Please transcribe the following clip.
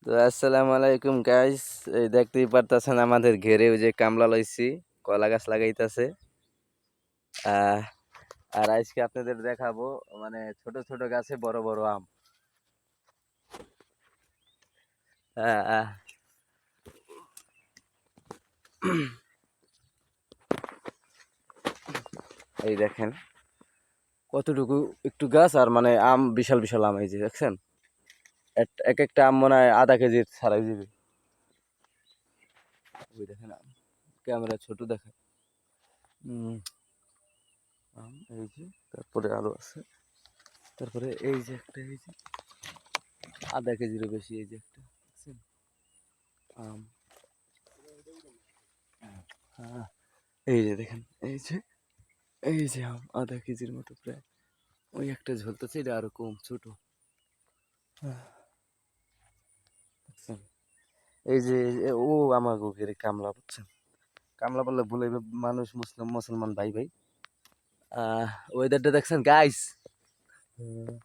তো আসসালামু আলাইকুম গাইস। এই দেখতেই পারতাছেন আমাদের ঘেরে ওই যে কামলা লইছি, কলা গাছ লাগাইতাছে। আহ আর আজকে আপনাদের দেখাবো মানে ছোট ছোট গাছে বড় বড় আম। আহ, আহ, এই দেখেন কতটুকু একটু গাছ, আর মানে আম বিশাল বিশাল আম। এই যে দেখছেন এক একটা আম মনে হয় আধা কেজি ছাড়াই দিবে। ওই দেখেন আম, ক্যামেরা ছোট দেখায়। হম, আম এই যে, তারপরে আরো আছে। তারপরে এই যে একটা, এই যে আধা কেজিরও বেশি, এই যে একটা দেখছেন আম। হ্যাঁ, এই যে দেখেন, এই যে আম আধা কেজির মতো প্রায়। ওই একটা ঝুলতেছে, এটা আরো কম ছোট। দেখছেন? ও আমার গোগের কামলা, বুঝছেন? কামলা বললে ভুলে মানুষ, মুসলিম মুসলমান ভাই ভাই। ওয়েদারটা দেখছেন গাইস?